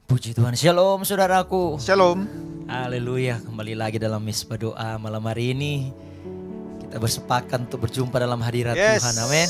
Puji Tuhan. Shalom saudaraku. Shalom. Haleluya. Kembali lagi dalam misbah doa malam hari ini. Kita bersepakat untuk berjumpa dalam hadirat Tuhan. Amin.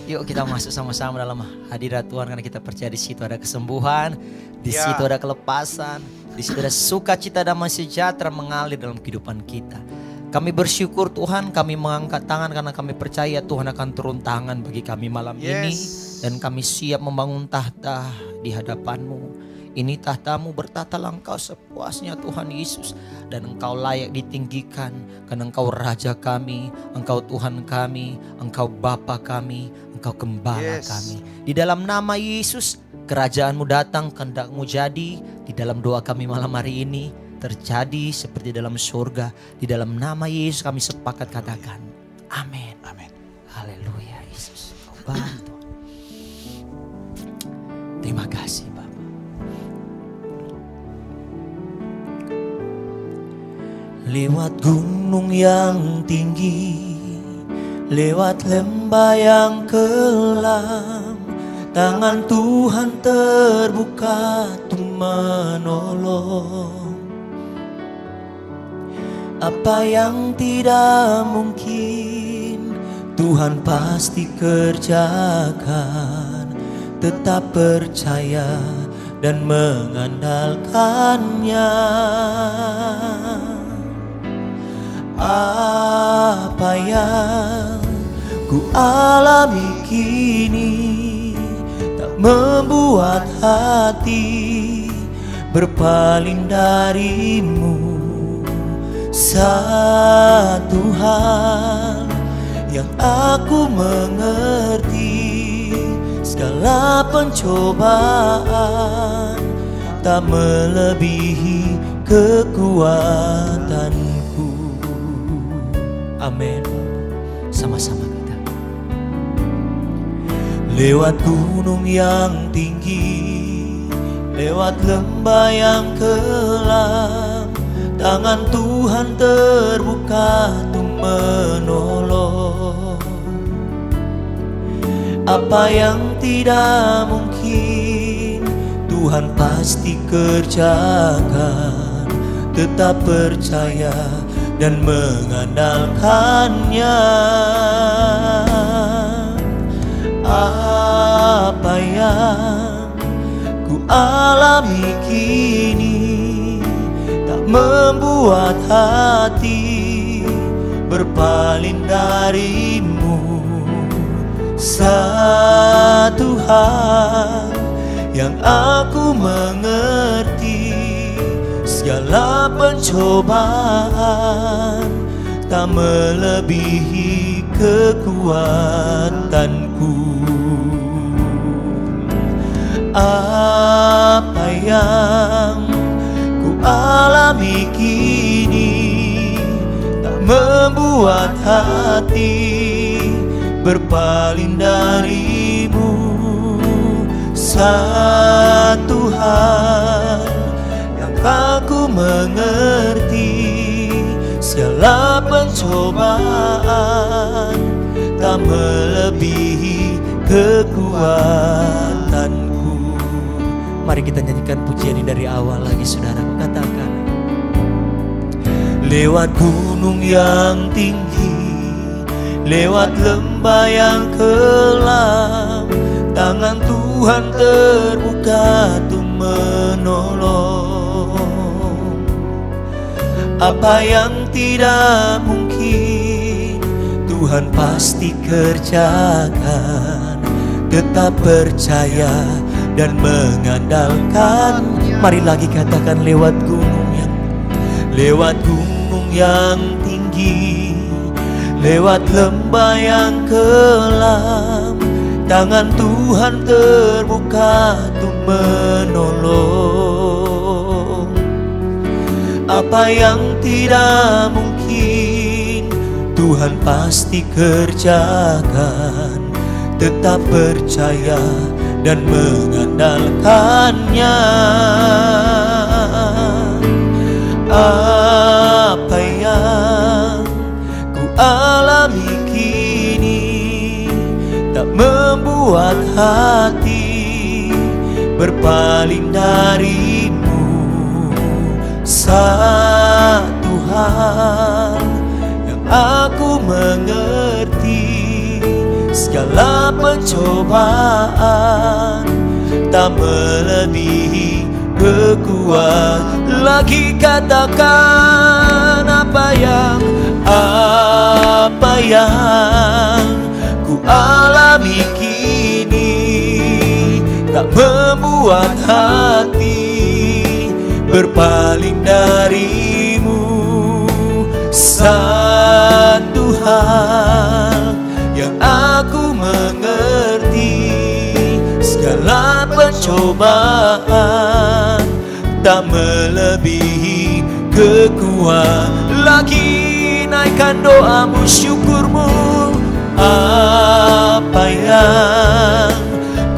Yuk kita masuk sama-sama dalam hadirat Tuhan, karena kita percaya di situ ada kesembuhan, di situ ada kelepasan, di situ ada sukacita damai sejahtera mengalir dalam kehidupan kita. Kami bersyukur Tuhan, kami mengangkat tangan karena kami percaya Tuhan akan turun tangan bagi kami malam ini. Dan kami siap membangun tahta di hadapan-Mu. Ini tahtamu, bertatalah Engkau sepuasnya Tuhan Yesus. Dan Engkau layak ditinggikan, karena Engkau Raja kami, Engkau Tuhan kami, Engkau Bapa kami, Engkau Gembala kami. Di dalam nama Yesus, kerajaan-Mu datang, kehendak-Mu jadi. Di dalam doa kami malam hari ini, terjadi seperti dalam surga. Di dalam nama Yesus kami sepakat katakan, amin. Amin. Haleluya Yesus. Kau bantu. Terima kasih Bapak. Lewat gunung yang tinggi, lewat lembah yang kelam, tangan Tuhan terbuka untuk menolong. Apa yang tidak mungkin, Tuhan pasti kerjakan. Tetap percaya dan mengandalkannya. Apa yang ku alami kini tak membuat hati berpaling darimu. Satu hal yang aku mengerti, segala pencobaan tak melebihi kekuatanku. Amin. Sama-sama kita. Lewat gunung yang tinggi, lewat lembah yang kelam, tangan Tuhan terbuka untuk menolong. Apa yang tidak mungkin, Tuhan pasti kerjakan. Tetap percaya dan mengandalkannya. Apa yang ku alami kini tak membuat hati berpaling darimu. Satu hal yang aku mengerti, segala pencobaan tak melebihi kekuatanku. Apa yang ku alami kini tak membuat hati berpaling darimu. Satu hal yang aku mengerti, segala pencobaan tak melebihi kekuatanku. Mari kita nyanyikan pujian ini dari awal lagi, saudara. Katakan, lewat gunung yang tinggi, lewat lembah yang kelam, tangan Tuhan terbuka untuk menolong. Apa yang tidak mungkin, Tuhan pasti kerjakan. Tetap percaya dan mengandalkan. Mari lagi katakan, lewat gunung yang tinggi, lewat lembah yang kelam, tangan Tuhan terbuka untuk menolong. Apa yang tidak mungkin, Tuhan pasti kerjakan. Tetap percaya dan mengandalkannya. Apa yang ku alami kini tak membuat hati berpaling darimu. Satu hal yang aku mengerti, segala pencobaan tak melebihi kekuatan. Lagi katakan apa yang ku alami kini tak membuat hati berpaling darimu. Satu hal yang aku mengerti, segala pencobaan tak melebihi kekuatan. Lagi naikkan doamu, syukurmu. Apa yang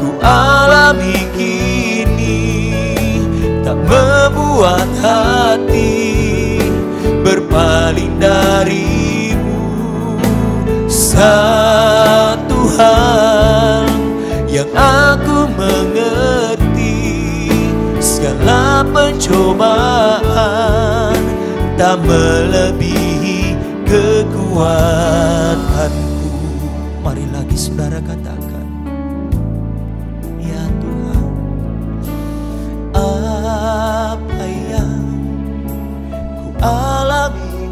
ku alami kini tak membuat hati berpaling darimu. Satu hal yang aku mengerti, segala pencobaan tak melebihi kekuatanku. Mari lagi saudara katakan, ya Tuhan, apa yang ku alami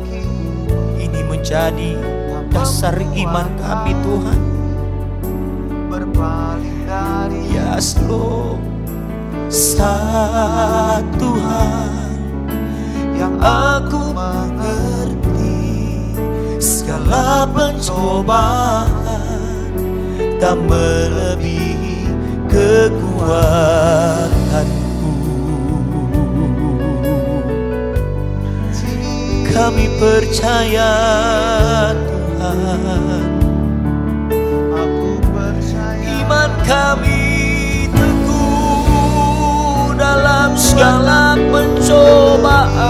ini menjadi dasar iman kami Tuhan. Berpaling dari yes Lord. Satu hal yang aku mengerti, segala pencobaan tak melebihi kekuatanku. Kami percaya Tuhan, aku percaya, iman kami teguh dalam segala pencobaan.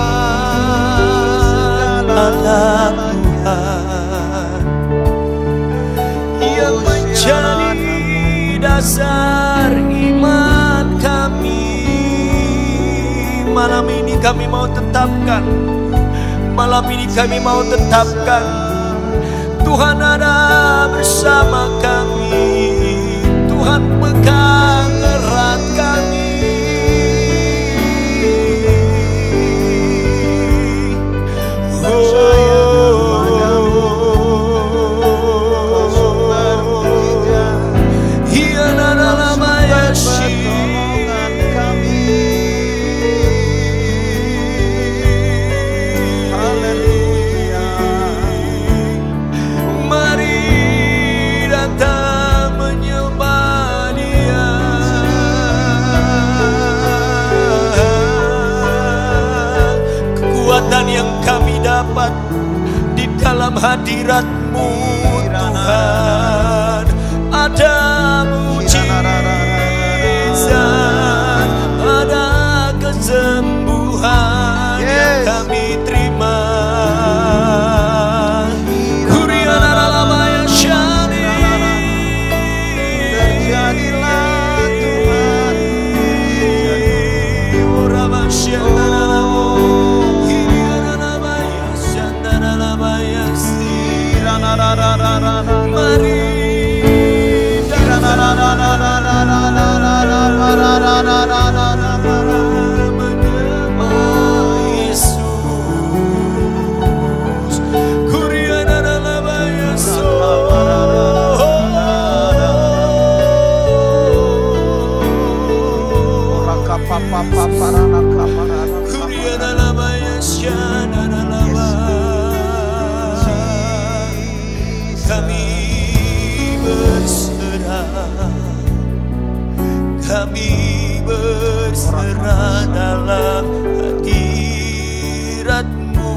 Ada Tuhan yang menjadi dasar iman kami. Malam ini kami mau tetapkan, malam ini kami mau tetapkan, Tuhan ada bersama kami. Tuhan pegang erat kami. Yang kami dapat di dalam hadirat-Mu Tuhan, ada mujizat, ada kesembuhan yang kami terima. Terjadilah Tuhan, mari Yesus, kami berserah dalam hadirat-Mu.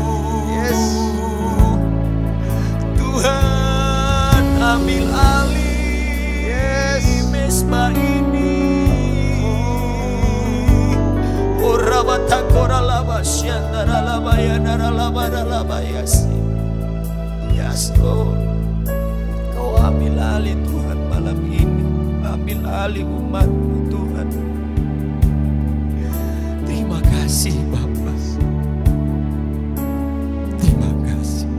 Tuhan, ambil alih mesbah ini. Yes Lord, Kau ambil alih Tuhan malam ini. Ambil alih umat-Mu Tuhan. kasih Bapa. Terima kasih.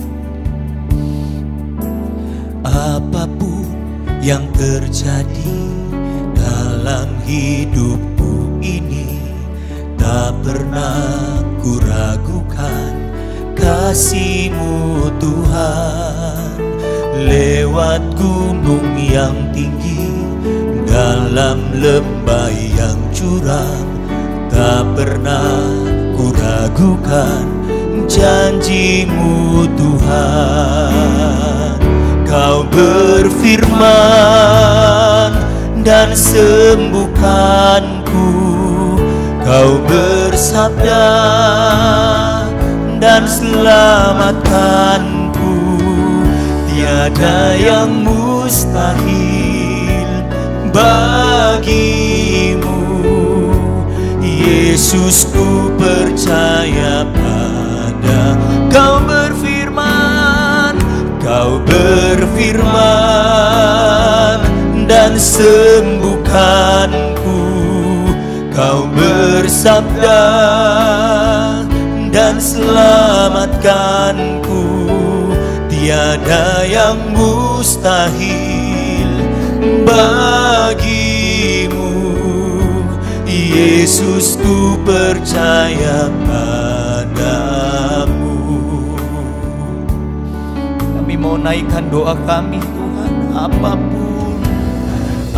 Apapun yang terjadi dalam hidupku ini, tak pernah ku ragukan kasih-Mu Tuhan. Lewat gunung yang tinggi, dalam lembah yang curam, tak pernah ku ragukan janji-Mu Tuhan. Kau berfirman dan sembuhkanku, Kau bersabda dan selamatkanku. Tiada yang mustahil bagimu, Yesus, ku percaya pada Kau berfirman, Kau berfirman dan sembuhkanku. Kau bersabda dan selamatkanku. Tiada yang mustahil bagimu, Yesus, ku percaya padamu. Kami mau naikkan doa kami, Tuhan.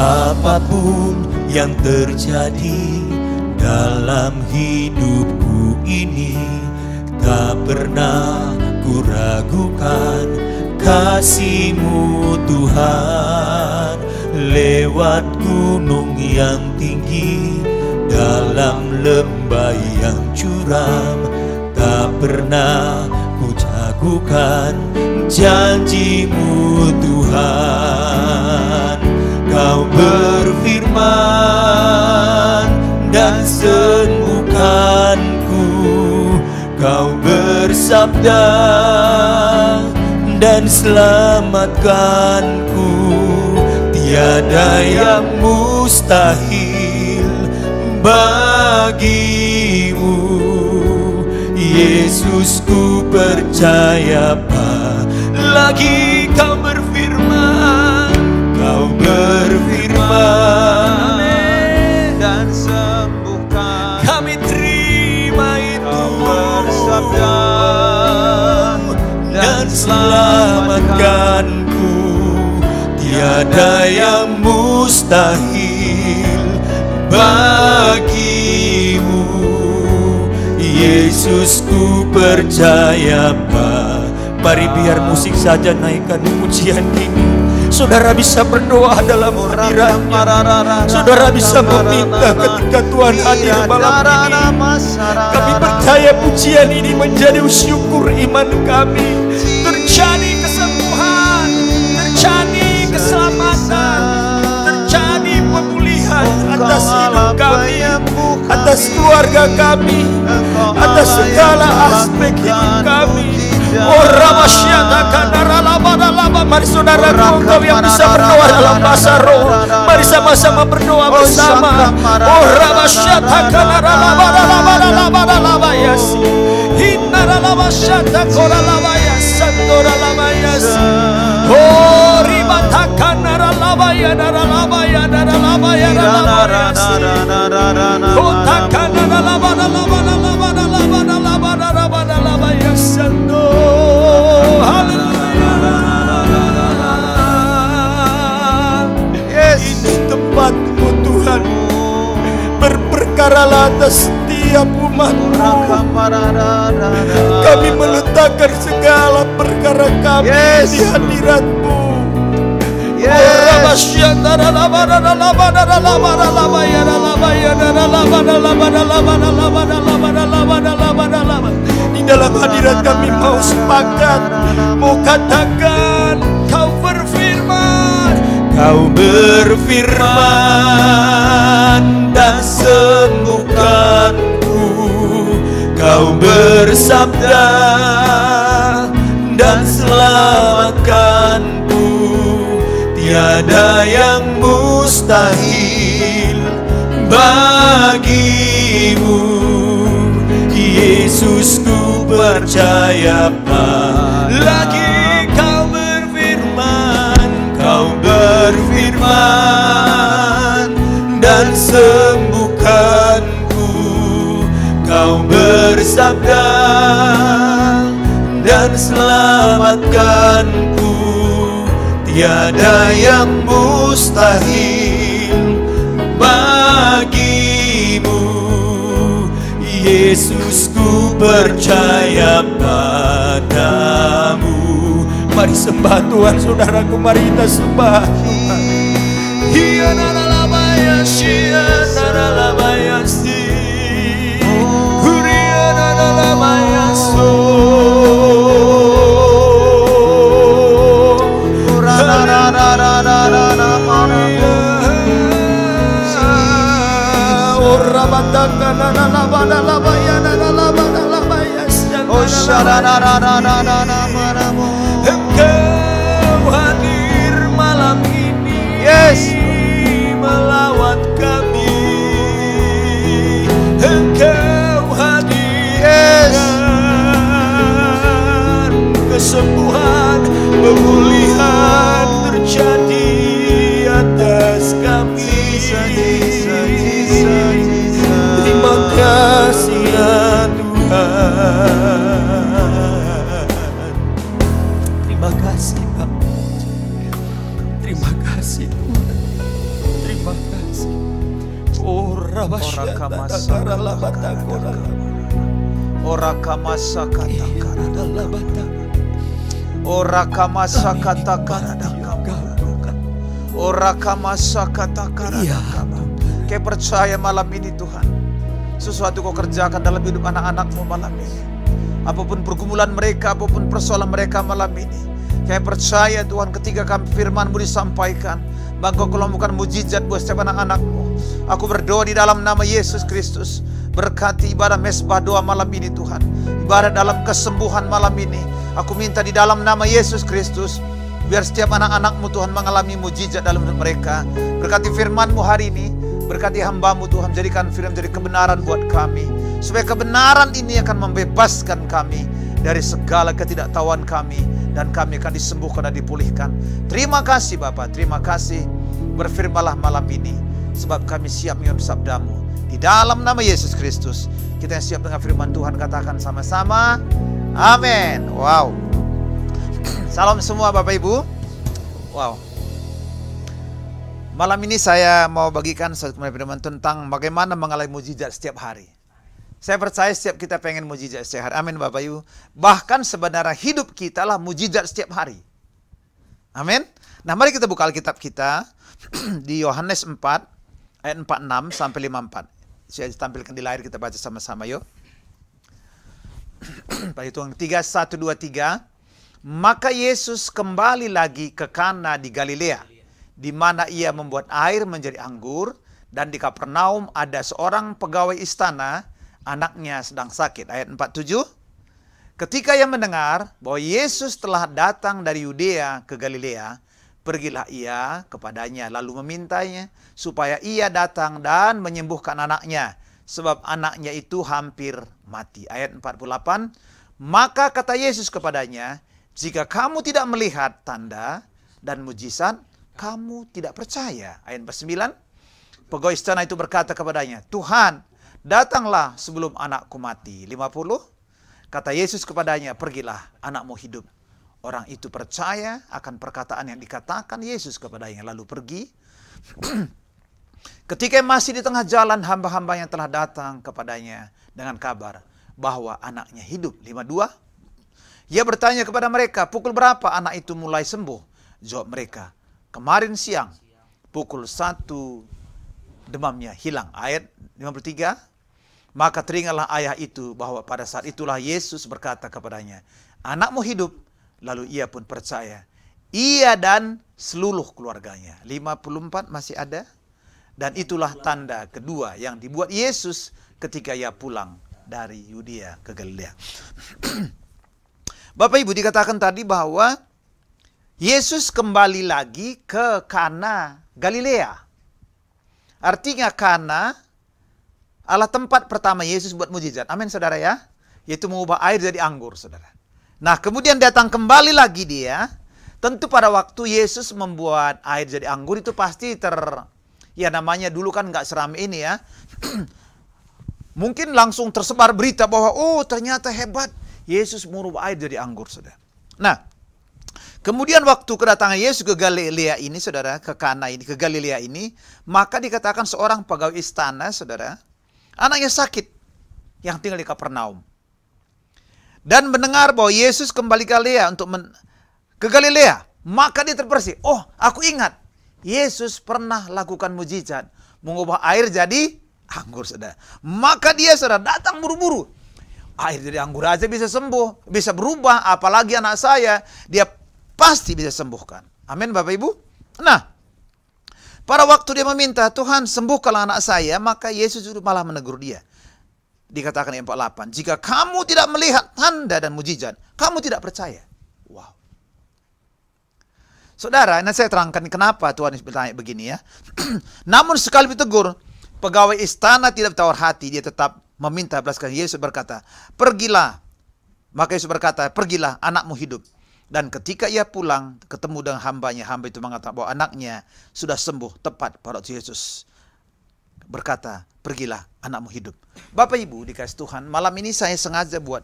Apapun yang terjadi dalam hidupku ini, tak pernah ku ragukan kasih-Mu Tuhan. Lewat gunung yang tinggi, dalam lembah yang curam, tak pernah ku ragukan janji-Mu Tuhan. Kau berfirman dan sembuhkanku. Kau bersabda dan selamatkanku. Tiada yang mustahil bagimu, Yesus, ku percaya lagi. Kau berfirman, Kau berfirman dan sembuhkan. Kami terima itu. Kau bersabda dan selamatkanku. Tiada yang mustahil bagimu, Yesus, ku percaya. Mari biar musik saja naikkan pujian ini. Saudara bisa berdoa dalam hadirat-Nya. Saudara bisa meminta ketika Tuhan hadir malam ini. Kami percaya pujian ini menjadi syukur iman kami. Terjadi kesembuhan, terjadi keselamatan, terjadi pemulihan atas hidup kami, atas keluarga kami, atas segala aspek hidup kami. Oh Ramasyata Kanaralabadalaba. Mari saudara engkau yang bisa berdoa dalam bahasa roh, mari sama-sama berdoa bersama. Oh Ramasyata Kanaralabadalabadalaba yasi Hinaralabasyata Koralabaya Sandoralabayasi. Oh Ribata Kanaralabaya Naralabaya Naralabaya Naralabayasi. Oh Takanaralabadalabadalabadalabadalabadalabadalabaya Sando. Ini tempat-Mu Tuhan, berperkaralah atas setiap umat-Mu. Kami meletakkan segala perkara kami di hadirat-Mu. Di dalam hadirat kami mau sepakat, mau katakan, Kau berfirman, Kau berfirman dan sembuhkanku. Kau bersabda dan selamatkanku. Tiada yang mustahil bagimu, Yesus ku percaya lagi kau berfirman dan sembuhkanku. Kau bersabda dan selamatkanku. Tiada yang mustahil bagimu. Yesus ku percaya padamu. Mari sembah Tuhan saudaraku, mari kita sembah. Engkau hadir malam ini, yes, melawat kami. Engkau hadir, yes, dan kesembuhan, pemulihan terjadi atas kami. Terima kasih ya Tuhan. Terima kasih Bapak. Terima kasih Tuhan. Terima kasih. Ora kamasa kata Kayak percaya malam ini Tuhan, sesuatu kau kerjakan dalam hidup anak-anakmu malam ini. Apapun pergumulan mereka, apapun persoalan mereka malam ini, kayak percaya Tuhan ketika kami firman-Mu disampaikan, maka kau melakukan mujizat buat setiap anak-anakmu. Aku berdoa di dalam nama Yesus Kristus, berkati ibadah mesbah doa malam ini Tuhan, ibadah dalam kesembuhan malam ini. Aku minta di dalam nama Yesus Kristus, biar setiap anak-anakmu Tuhan mengalami mujizat dalam hidup mereka. Berkati firman-Mu hari ini, berkati hamba-Mu Tuhan, jadikan firman menjadi kebenaran buat kami, supaya kebenaran ini akan membebaskan kami dari segala ketidaktahuan kami, dan kami akan disembuhkan dan dipulihkan. Terima kasih Bapa, terima kasih. Berfirmanlah malam ini, sebab kami siap mendengar sabda-Mu. Di dalam nama Yesus Kristus, kita yang siap dengan firman Tuhan katakan sama-sama, amin. Wow. Salam semua Bapak Ibu. Wow. Malam ini saya mau bagikan satu firman tentang bagaimana mengalami mujizat setiap hari. Saya percaya setiap kita pengen mujizat setiap hari. Amin Bapak Ibu. Bahkan sebenarnya hidup kita lah mujizat setiap hari. Amin. Nah mari kita buka Alkitab kita di Yohanes 4 ayat 46 sampai 54. Saya tampilkan di layar, kita baca sama-sama yuk. Perhitungan 3, 1, 2, 3. Maka Yesus kembali lagi ke Kana di Galilea, di mana ia membuat air menjadi anggur, dan di Kapernaum ada seorang pegawai istana, anaknya sedang sakit. Ayat 47. Ketika ia mendengar bahwa Yesus telah datang dari Yudea ke Galilea, pergilah ia kepadanya lalu memintanya supaya ia datang dan menyembuhkan anaknya, sebab anaknya itu hampir mati. Ayat 48. Maka kata Yesus kepadanya, jika kamu tidak melihat tanda dan mujizat, kamu tidak percaya. Ayat 49. Pegawai istana itu berkata kepadanya, Tuhan, datanglah sebelum anakku mati. 50. Kata Yesus kepadanya, pergilah, anakmu hidup. Orang itu percaya akan perkataan yang dikatakan Yesus kepadanya, lalu pergi. Ketika masih di tengah jalan, hamba-hamba yang telah datang kepadanya dengan kabar bahwa anaknya hidup. 52. Ia bertanya kepada mereka, pukul berapa anak itu mulai sembuh? Jawab mereka, kemarin siang, pukul 1 demamnya hilang. Ayat 53. Maka teringatlah ayah itu bahwa pada saat itulah Yesus berkata kepadanya, anakmu hidup. Lalu ia pun percaya, ia dan seluruh keluarganya. 54 masih ada. Dan itulah tanda kedua yang dibuat Yesus ketika ia pulang dari Yudea ke Galilea. Bapak Ibu, dikatakan tadi bahwa Yesus kembali lagi ke Kana Galilea. Artinya Kana adalah tempat pertama Yesus buat mujizat. Amin saudara ya. yaitu mengubah air jadi anggur, saudara. Nah, kemudian datang kembali lagi dia. Tentu pada waktu Yesus membuat air jadi anggur itu pasti ya namanya dulu kan nggak seram ini ya. Mungkin langsung tersebar berita bahwa oh ternyata hebat, Yesus mengubah air jadi anggur, saudara. Nah, kemudian waktu kedatangan Yesus ke Galilea ini, saudara, ke Kana ini, ke Galilea ini, maka dikatakan seorang pegawai istana, saudara, anaknya sakit yang tinggal di Kapernaum. Dan mendengar bahwa Yesus kembali ke Galilea, maka dia terbersih. Oh, aku ingat, Yesus pernah lakukan mujizat, mengubah air jadi anggur, saudara. Maka dia, saudara, datang buru-buru. Air jadi anggur aja bisa sembuh, bisa berubah, apalagi anak saya, dia pasti bisa sembuhkan. Amin, Bapak Ibu. Nah, pada waktu dia meminta, Tuhan sembuhkanlah anak saya, maka Yesus malah menegur dia. Dikatakan ayat 48, jika kamu tidak melihat tanda dan mujizat, kamu tidak percaya. Wow. Saudara, nanti saya terangkan kenapa Tuhan bertanya begini ya. Namun sekali ditegur, pegawai istana tidak bertawar hati, dia tetap meminta belas kasihan. Yesus berkata, pergilah. Maka Yesus berkata, pergilah, anakmu hidup. Dan ketika ia pulang, ketemu dengan hambanya, hamba itu mengatakan bahwa anaknya sudah sembuh tepat pada waktu Yesus berkata, pergilah, anakmu hidup. Bapak Ibu dikasih Tuhan, malam ini saya sengaja buat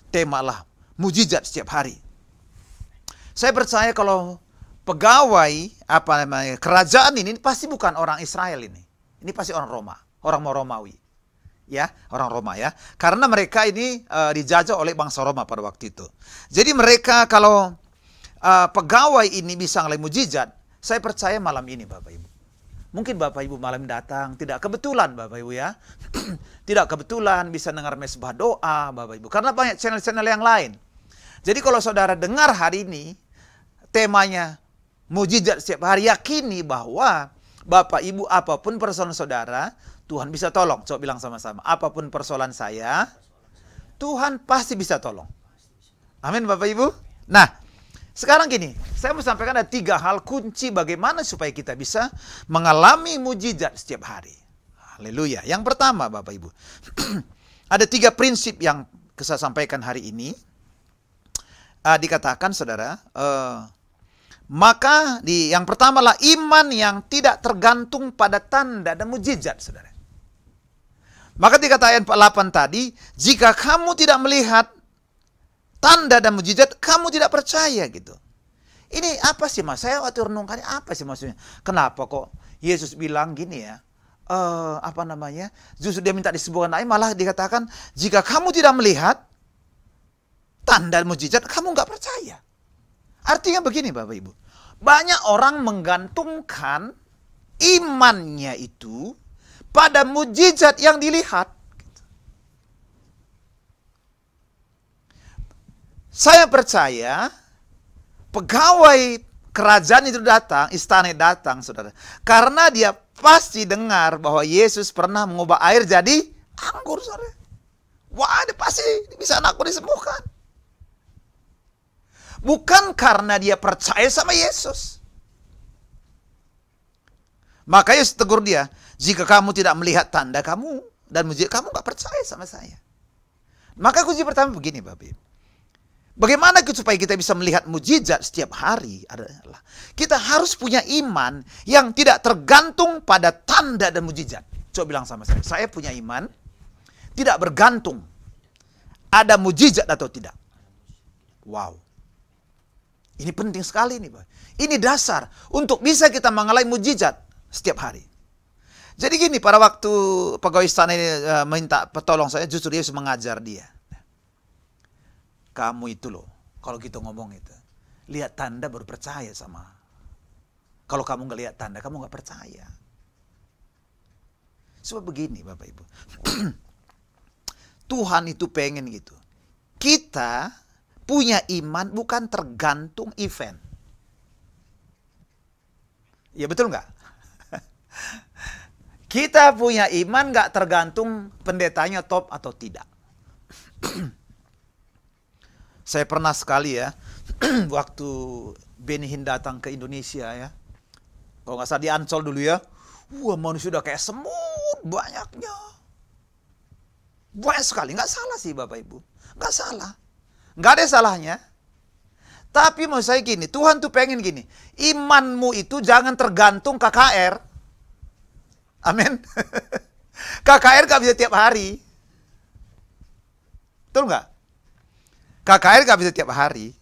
tema lah mujizat setiap hari. Saya percaya kalau pegawai kerajaan ini pasti bukan orang Israel ini. Ini pasti orang Roma, orang Romawi. Ya, orang Roma ya. Karena mereka ini dijajah oleh bangsa Roma pada waktu itu. Jadi mereka kalau pegawai ini bisa ngelakuin mujizat, saya percaya malam ini Bapak Ibu. Mungkin Bapak Ibu malam datang, tidak kebetulan Bapak Ibu ya. Tidak kebetulan bisa dengar mesbah doa Bapak Ibu. Karena banyak channel-channel yang lain. Jadi kalau saudara dengar hari ini, temanya mujizat setiap hari, yakini bahwa Bapak Ibu apapun persoalan saudara, Tuhan bisa tolong. Coba bilang sama-sama, apapun persoalan saya, Tuhan pasti bisa tolong. Amin Bapak Ibu. Nah, sekarang gini, saya mau sampaikan ada 3 hal kunci bagaimana supaya kita bisa mengalami mujizat setiap hari. Haleluya. Yang pertama Bapak Ibu, ada 3 prinsip yang saya sampaikan hari ini. Dikatakan saudara, maka yang pertama lah iman yang tidak tergantung pada tanda dan mujizat, saudara. Maka dikatakan 48 tadi, jika kamu tidak melihat tanda dan mujizat, kamu tidak percaya gitu. Ini apa sih mas? Saya waktu renungkan apa sih maksudnya? Kenapa kok Yesus bilang gini ya? Justru dia minta disembuhkan air, malah dikatakan jika kamu tidak melihat tanda dan mujizat, kamu nggak percaya. Artinya begini Bapak Ibu, banyak orang menggantungkan imannya itu pada mujizat yang dilihat. Saya percaya pegawai kerajaan itu datang, istana datang, saudara. Karena dia pasti dengar bahwa Yesus pernah mengubah air jadi anggur, saudara. Wah, dia pasti bisa anakku disembuhkan. Bukan karena dia percaya sama Yesus. Maka Yesus tegur dia, jika kamu tidak melihat tanda kamu dan mujizat, kamu gak percaya sama saya. Maka kunci pertama begini Bapak Ibu. Bagaimana supaya kita bisa melihat mujizat setiap hari adalah kita harus punya iman yang tidak tergantung pada tanda dan mujizat. Coba bilang sama saya punya iman tidak bergantung ada mujizat atau tidak. Wow. Ini penting sekali nih, Pak. Ini dasar untuk bisa kita mengalami mujizat setiap hari. Jadi gini, pada waktu pegawai istana ini minta pertolong saya, justru Yesus mengajar dia. Kamu itu loh, kalau gitu ngomong itu, lihat tanda baru percaya sama. Kalau kamu nggak lihat tanda, kamu nggak percaya. Sebab begini Bapak Ibu, Tuhan itu pengen gitu. Kita punya iman bukan tergantung event. Ya betul nggak? Kita punya iman nggak tergantung pendetanya top atau tidak. Saya pernah sekali ya, waktu Benny Hinn datang ke Indonesia ya. Kalau nggak salah di Ancol dulu ya. Wah, manusia udah kayak semut banyaknya. Banyak sekali. Nggak salah sih Bapak Ibu. Nggak salah. Nggak ada salahnya. Tapi mau saya gini, Tuhan tuh pengen gini. Imanmu itu jangan tergantung KKR. Amin. KKR nggak bisa tiap hari. Betul nggak? KKR nggak bisa tiap hari.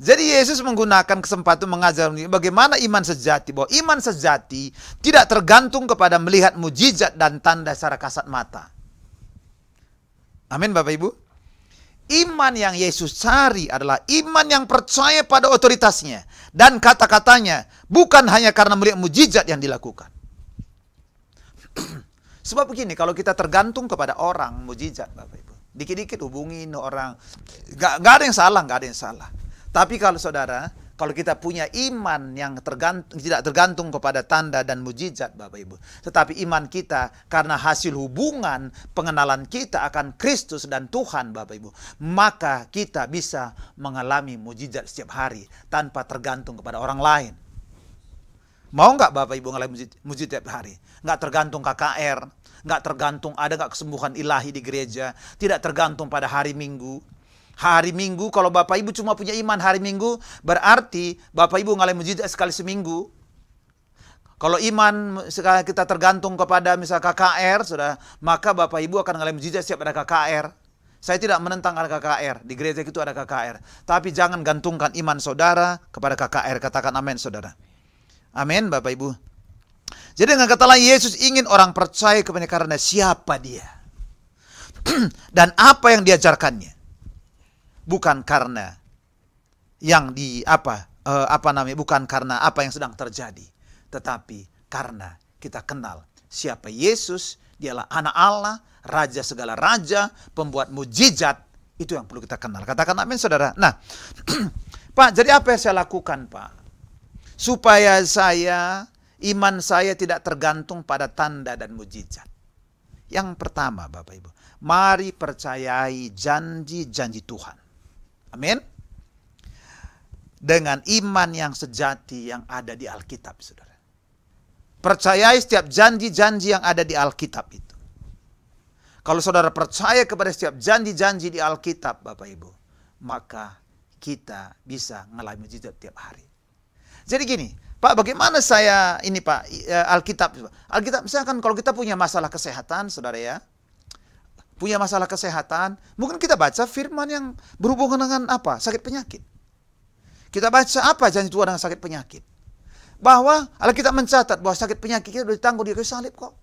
Jadi Yesus menggunakan kesempatan mengajar bagaimana iman sejati. Bahwa iman sejati tidak tergantung kepada melihat mujizat dan tanda secara kasat mata. Amin Bapak Ibu. Iman yang Yesus cari adalah iman yang percaya pada otoritasnya. Dan kata-katanya bukan hanya karena melihat mujizat yang dilakukan. Sebab begini, kalau kita tergantung kepada orang mujizat Bapak Ibu. Dikit-dikit hubungin orang. Gak ada yang salah, gak ada yang salah. Tapi kalau saudara, kalau kita punya iman yang tidak tergantung kepada tanda dan mujizat Bapak Ibu. Tetapi iman kita karena hasil hubungan pengenalan kita akan Kristus dan Tuhan Bapak Ibu. Maka kita bisa mengalami mujizat setiap hari tanpa tergantung kepada orang lain. Mau nggak Bapak Ibu mengalami mujizat setiap hari? Nggak tergantung KKR, nggak tergantung ada nggak kesembuhan ilahi di gereja, tidak tergantung pada hari Minggu. Hari Minggu, kalau Bapak Ibu cuma punya iman hari Minggu, berarti Bapak Ibu mengalami mujizat sekali seminggu. Kalau iman kita tergantung kepada misal KKR, sudah, maka Bapak Ibu akan mengalami mujizat setiap ada KKR. Saya tidak menentang ada KKR, di gereja itu ada KKR. Tapi jangan gantungkan iman saudara kepada KKR, katakan amin saudara. Amin Bapak Ibu. Jadi dengan kata lain, Yesus ingin orang percaya kepada karena siapa dia. Dan apa yang diajarkannya. Bukan karena yang bukan karena apa yang sedang terjadi, tetapi karena kita kenal siapa Yesus, dialah anak Allah, raja segala raja, pembuat mujizat. Itu yang perlu kita kenal. Katakan amin saudara. Nah, Pak, jadi apa yang saya lakukan Pak? Supaya iman saya tidak tergantung pada tanda dan mujizat. Yang pertama Bapak Ibu, mari percayai janji-janji Tuhan. Amin. Dengan iman yang sejati yang ada di Alkitab, saudara. Percayai setiap janji-janji yang ada di Alkitab itu. Kalau saudara percaya kepada setiap janji-janji di Alkitab, Bapak Ibu, maka kita bisa mengalami mujizat tiap hari. Jadi gini, Pak, bagaimana saya ini Pak, Alkitab, misalkan kalau kita punya masalah kesehatan, saudara ya, punya masalah kesehatan, mungkin kita baca firman yang berhubungan dengan apa? Sakit penyakit. Kita baca apa janji Tuhan dengan sakit penyakit? Bahwa Alkitab mencatat bahwa sakit penyakit kita sudah ditanggung di kayu salib kok.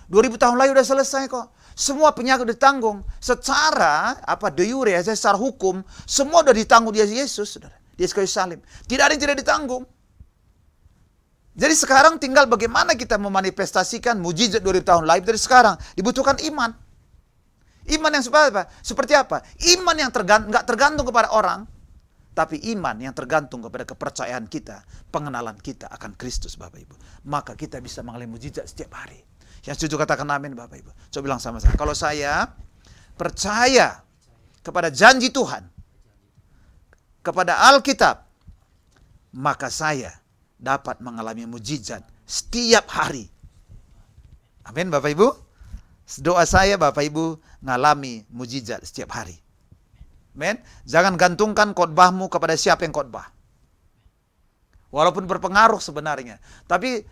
2000 tahun lalu sudah selesai kok. Semua penyakit ditanggung secara de jure, secara hukum, semua sudah ditanggung di Yesus, saudara. Di kayu salib. Tidak ada yang tidak ditanggung. Jadi sekarang tinggal bagaimana kita memanifestasikan mujizat 2000 tahun lalu dari sekarang. Dibutuhkan iman. Iman yang seperti apa? Iman yang nggak tergantung kepada orang, tapi iman yang tergantung kepada kepercayaan kita, pengenalan kita akan Kristus, Bapak Ibu. Maka kita bisa mengalami mujizat setiap hari. Yang setuju katakan amin, Bapak Ibu. Coba bilang sama saya. Kalau saya percaya kepada janji Tuhan, kepada Alkitab, maka saya dapat mengalami mujizat setiap hari. Amin, Bapak Ibu. Doa saya Bapak Ibu ngalami mujizat setiap hari. Amin. Jangan gantungkan khotbahmu kepada siapa yang khotbah. Walaupun berpengaruh sebenarnya, tapi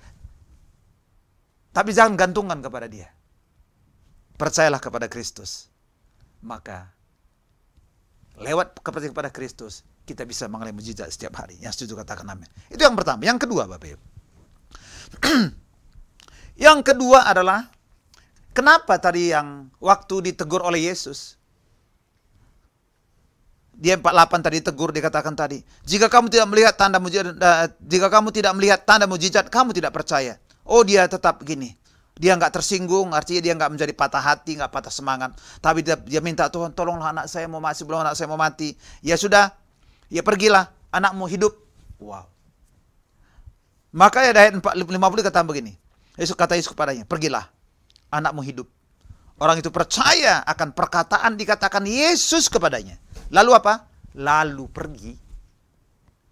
jangan gantungkan kepada dia. Percayalah kepada Kristus. Maka lewat kepercayaan kepada Kristus kita bisa mengalami mujizat setiap hari. Yang setuju katakan amin. Itu yang pertama. Yang kedua Bapak Ibu. Yang kedua adalah kenapa tadi yang waktu ditegur oleh Yesus? Dia 48 tadi tegur, dikatakan tadi, jika kamu tidak melihat tanda mujizat, kamu tidak percaya. Oh, dia tetap gini. Dia nggak tersinggung, artinya dia nggak menjadi patah hati, nggak patah semangat. Tapi dia minta Tuhan, tolonglah anak saya mau mati, belum anak saya mau mati. Ya sudah, ya pergilah, anakmu hidup. Wow. Maka ya ayat 50 kata begini. Kata Yesus kepadanya, pergilah, anakmu hidup. Orang itu percaya akan perkataan dikatakan Yesus kepadanya. Lalu apa? Lalu pergi.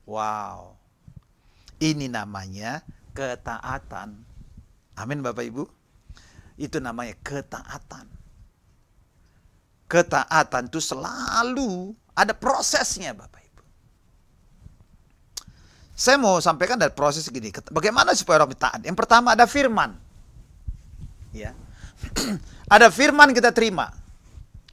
Wow. Ini namanya ketaatan. Amin Bapak Ibu. Itu namanya ketaatan. Ketaatan itu selalu ada prosesnya, Bapak Ibu. Saya mau sampaikan dari proses gini. Bagaimana supaya orang taat? Yang pertama ada firman. Ya. Ada firman kita terima.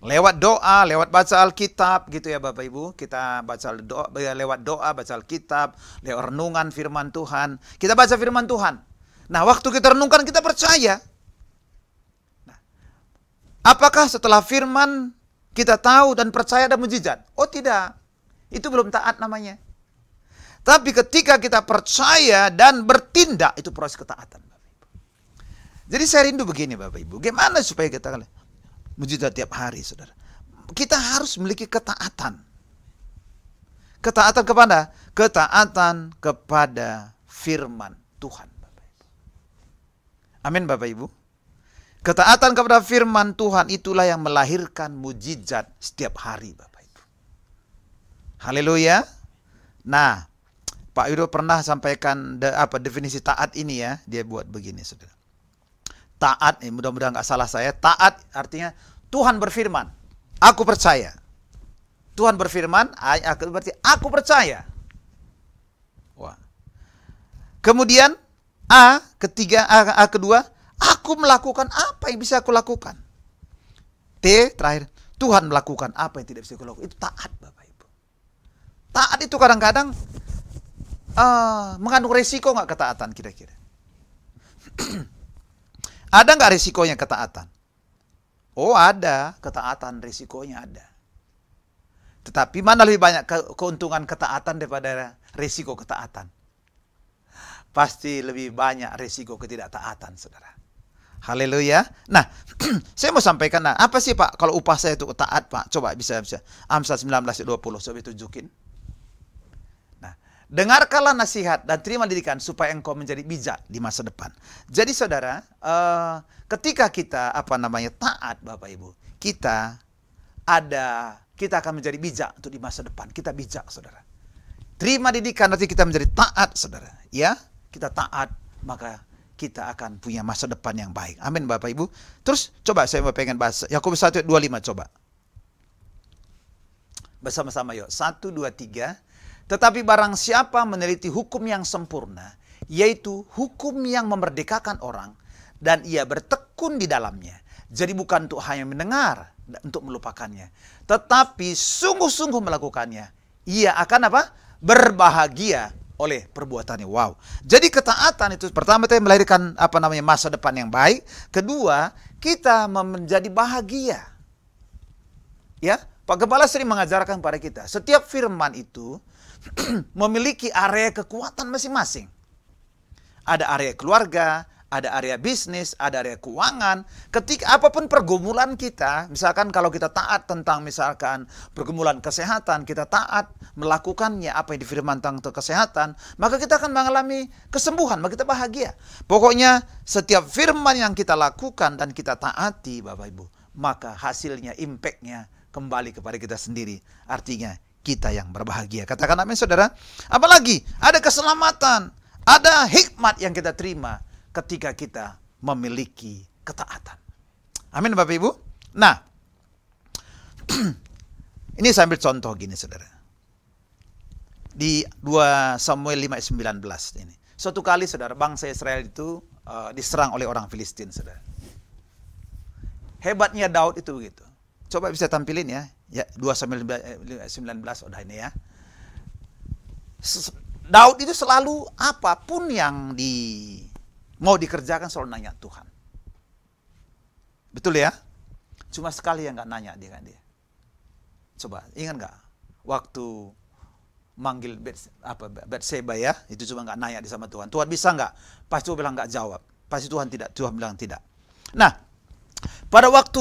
Lewat doa, lewat baca Alkitab gitu ya Bapak Ibu. Kita baca doa, lewat doa, baca Alkitab, lewat renungan firman Tuhan. Kita baca firman Tuhan. Nah, waktu kita renungkan kita percaya. Apakah setelah firman kita tahu dan percaya ada mujizat? Oh tidak, itu belum taat namanya. Tapi ketika kita percaya dan bertindak, itu proses ketaatan, Bapak Ibu. Jadi saya rindu begini Bapak Ibu, gimana supaya kita mujizat tiap hari, saudara? Kita harus memiliki ketaatan. Ketaatan kepada? Ketaatan kepada firman Tuhan, Bapak Ibu. Amin Bapak Ibu. Ketaatan kepada firman Tuhan itulah yang melahirkan mujizat setiap hari, Bapak Ibu. Haleluya. Nah, Pak Yudo pernah sampaikan definisi taat ini ya. Dia buat begini, saudara. Taat, mudah-mudahan nggak salah saya. Taat artinya Tuhan berfirman, aku percaya. Tuhan berfirman, berarti aku percaya. Wah. Kemudian A kedua, aku melakukan apa yang bisa aku lakukan. T terakhir, Tuhan melakukan apa yang tidak bisa aku lakukan. Itu taat, Bapak Ibu. Taat itu kadang-kadang mengandung resiko nggak ketaatan kira-kira? Ada nggak resikonya ketaatan? Oh ada, ketaatan resikonya ada. Tetapi mana lebih banyak keuntungan ketaatan daripada resiko ketaatan? Pasti lebih banyak resiko ketidaktaatan, saudara. Haleluya. Nah, saya mau sampaikan, apa sih Pak kalau upah saya itu taat Pak? Coba bisa. Amsal 19:20, coba tunjukin. Nah, dengarkanlah nasihat dan terima didikan supaya engkau menjadi bijak di masa depan. Jadi saudara, ketika kita taat Bapak Ibu, kita akan menjadi bijak untuk di masa depan. Kita bijak, saudara. Terima didikan nanti kita menjadi taat, saudara. Ya, kita taat, maka kita akan punya masa depan yang baik. Amin Bapak Ibu. Terus coba saya mau pengen bahas Yakobus 1:25 coba. Bersama-sama yuk. 1, 2, 3. Tetapi barang siapa meneliti hukum yang sempurna, yaitu hukum yang memerdekakan orang, dan ia bertekun di dalamnya. Jadi bukan untuk hanya mendengar, untuk melupakannya. Tetapi sungguh-sungguh melakukannya. Ia akan berbahagia oleh perbuatannya. Wow. Jadi ketaatan itu pertama kita melahirkan masa depan yang baik. Kedua, kita menjadi bahagia. Ya, Pak Gembala sering mengajarkan pada kita, setiap firman itu memiliki area kekuatan masing-masing. Ada area keluarga, ada area bisnis, ada area keuangan. Ketika apapun pergumulan kita, misalkan kalau kita taat tentang misalkan pergumulan kesehatan, kita taat melakukannya apa yang difirmankan tentang kesehatan, maka kita akan mengalami kesembuhan, maka kita bahagia. Pokoknya setiap firman yang kita lakukan dan kita taati Bapak Ibu, maka hasilnya, impact-nya kembali kepada kita sendiri. Artinya kita yang berbahagia. Katakan amin saudara. Apalagi ada keselamatan, ada hikmat yang kita terima ketika kita memiliki ketaatan. Amin Bapak Ibu. Nah, ini saya ambil contoh gini saudara. Di 2 Samuel 5:19 ini. Suatu kali saudara, bangsa Israel itu diserang oleh orang Filistin saudara. Hebatnya Daud itu begitu. Coba bisa tampilin ya. Ya 2 Samuel 19 udah ini ya. Daud itu selalu apapun yang mau dikerjakan selalu nanya Tuhan. Betul ya? Cuma sekali yang nggak nanya dia kan dia. Coba ingat nggak waktu manggil Batseba ya, itu cuma nggak nanya di sama Tuhan. Tuhan bisa nggak? Pasti Tuhan bilang nggak jawab. Pasti Tuhan tidak. Tuhan bilang tidak. Nah, pada waktu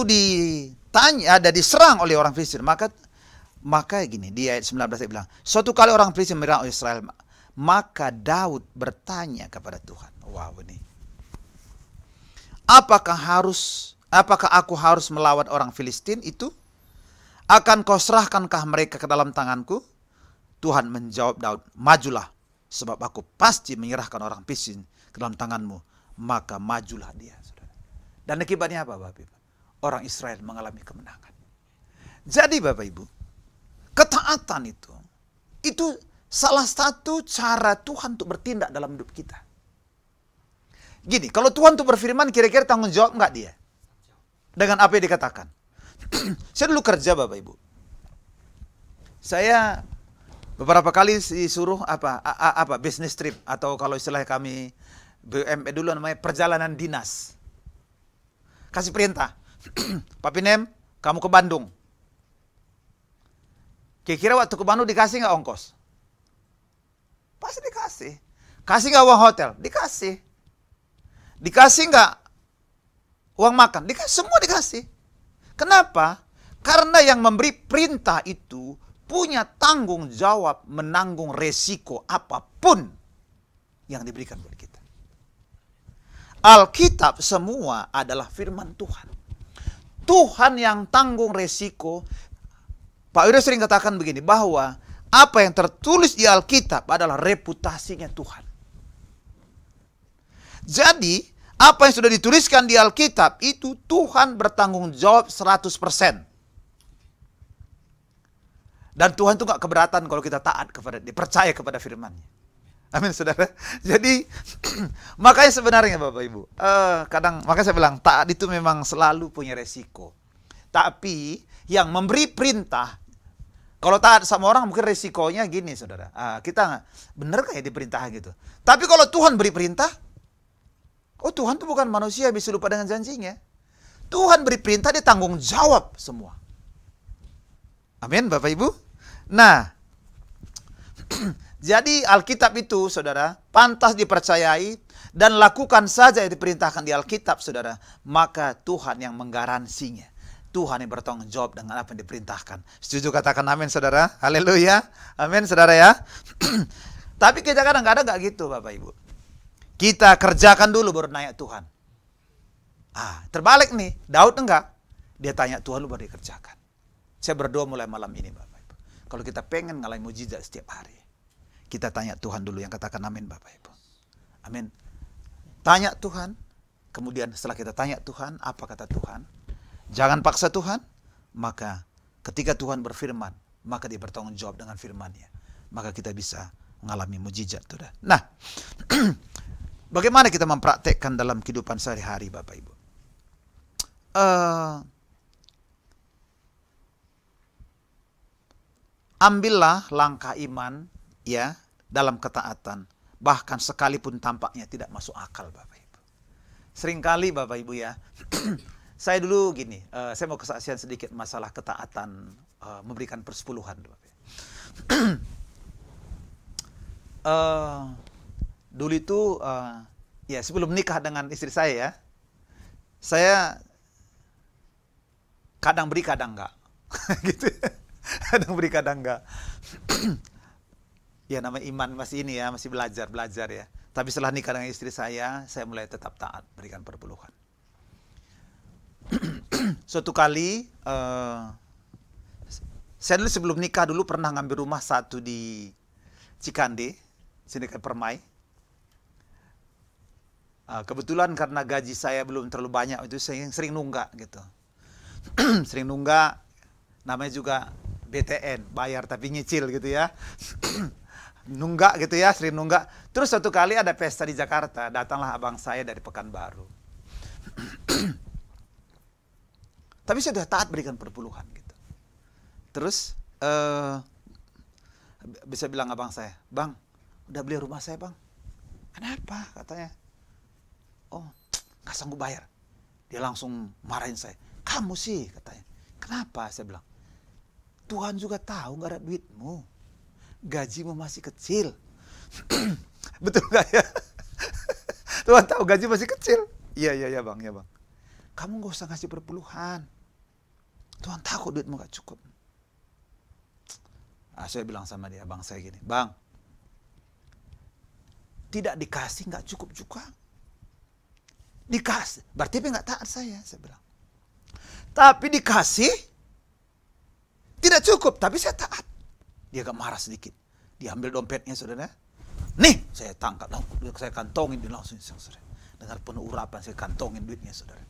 diserang oleh orang Filistin, maka gini di ayat 19 dia bilang, suatu kali orang Filistin menyerang Israel, maka Daud bertanya kepada Tuhan. Wow ini. Apakah aku harus melawan orang Filistin itu? Akan kau serahkankah mereka ke dalam tanganku? Tuhan menjawab Daud, majulah, sebab aku pasti menyerahkan orang Filistin ke dalam tanganmu. Maka majulah dia. Saudara. Dan akibatnya apa Bapak Ibu? Orang Israel mengalami kemenangan. Jadi Bapak Ibu, ketaatan itu salah satu cara Tuhan untuk bertindak dalam hidup kita. Gini, kalau Tuhan untuk berfirman, kira-kira tanggung jawab nggak dia? Dengan apa yang dikatakan? Saya dulu kerja Bapak Ibu. Saya beberapa kali disuruh business trip, atau kalau istilah kami BUMN dulu namanya perjalanan dinas. Kasih perintah, Pak Pinem, kamu ke Bandung. Kira-kira waktu ke Bandung dikasih nggak ongkos? Pasti dikasih. Kasih nggak uang hotel? Dikasih. Dikasih nggak uang makan? Semua dikasih. Kenapa? Karena yang memberi perintah itu punya tanggung jawab menanggung resiko apapun yang diberikan buat kita. Alkitab semua adalah firman Tuhan. Tuhan yang tanggung resiko. Pak Wiro sering katakan begini, bahwa apa yang tertulis di Alkitab adalah reputasinya Tuhan. Jadi, apa yang sudah dituliskan di Alkitab itu Tuhan bertanggung jawab 100%. Dan Tuhan itu gak keberatan kalau kita taat kepada dia, percaya kepada firman-Nya. Amin, saudara. Jadi, makanya sebenarnya Bapak Ibu, makanya saya bilang, taat itu memang selalu punya resiko. Tapi, yang memberi perintah, kalau taat sama orang mungkin resikonya gini, saudara. Kita bener kayak diperintah gitu. Tapi kalau Tuhan beri perintah, Tuhan itu bukan manusia bisa lupa dengan janjinya. Tuhan beri perintah, dia tanggung jawab semua. Amin, Bapak Ibu. Nah, jadi Alkitab itu, saudara, pantas dipercayai dan lakukan saja yang diperintahkan di Alkitab, saudara. Maka Tuhan yang menggaransinya. Tuhan yang bertanggung jawab dengan apa yang diperintahkan. Setuju katakan amin, saudara? Haleluya. Amin, saudara ya. Tapi kita kadang-kadang gak gitu, Bapak Ibu. Kita kerjakan dulu baru nanya Tuhan. Terbalik nih, Daud enggak. Dia tanya Tuhan lu baru dikerjakan. Saya berdoa mulai malam ini, Bapak Ibu. Kalau kita pengen ngalamin mujizat setiap hari, kita tanya Tuhan dulu, yang katakan amin, Bapak Ibu. Amin. Tanya Tuhan. Kemudian setelah kita tanya Tuhan, apa kata Tuhan? Jangan paksa Tuhan, maka ketika Tuhan berfirman, maka dia bertanggung jawab dengan firman-Nya. Maka kita bisa mengalami mujizat. Nah, bagaimana kita mempraktekkan dalam kehidupan sehari-hari, Bapak Ibu? Ambillah langkah iman ya dalam ketaatan, bahkan sekalipun tampaknya tidak masuk akal, Bapak Ibu. Seringkali Bapak Ibu ya, saya dulu gini, saya mau kesaksian sedikit masalah ketaatan, memberikan persepuluhan. Dulu itu, ya sebelum menikah dengan istri saya ya, saya kadang beri kadang enggak, gitu. Kadang beri kadang enggak. Ya namanya iman masih ini ya, masih belajar ya. Tapi setelah nikah dengan istri saya mulai tetap taat, berikan perpuluhan. Suatu kali, saya dulu sebelum nikah dulu pernah ngambil rumah satu di Cikande, sini ke Permai. Kebetulan karena gaji saya belum terlalu banyak, itu saya sering nunggak gitu. Sering nunggak, namanya juga BTN, bayar tapi nyicil gitu ya. Nunggak gitu ya, sering nunggak. Terus suatu kali ada pesta di Jakarta, datanglah abang saya dari Pekanbaru. Tapi saya sudah taat berikan perpuluhan gitu. Terus bisa bilang abang saya, "Bang, udah beli rumah saya, Bang." "Kenapa?" katanya. "Oh, nggak sanggup bayar." Dia langsung marahin saya. "Kamu sih," katanya. "Kenapa?" Saya bilang, "Tuhan juga tahu nggak ada duitmu. Gajimu masih kecil." Betul nggak ya? Tuhan tahu gaji masih kecil. Iya bang, ya bang. "Kamu nggak usah ngasih perpuluhan. Tuhan tahu duitmu nggak cukup." Saya bilang sama dia, abang saya gini, "Bang, tidak dikasih nggak cukup juga. Dikasih, berarti nggak taat saya bilang. Tapi dikasih tidak cukup, tapi saya taat." Dia agak marah sedikit. Dia ambil dompetnya, saudara. "Nih," saya tangkap, saya kantongin dia langsung, saudara. Dengan penuh urapan saya kantongin duitnya, saudara.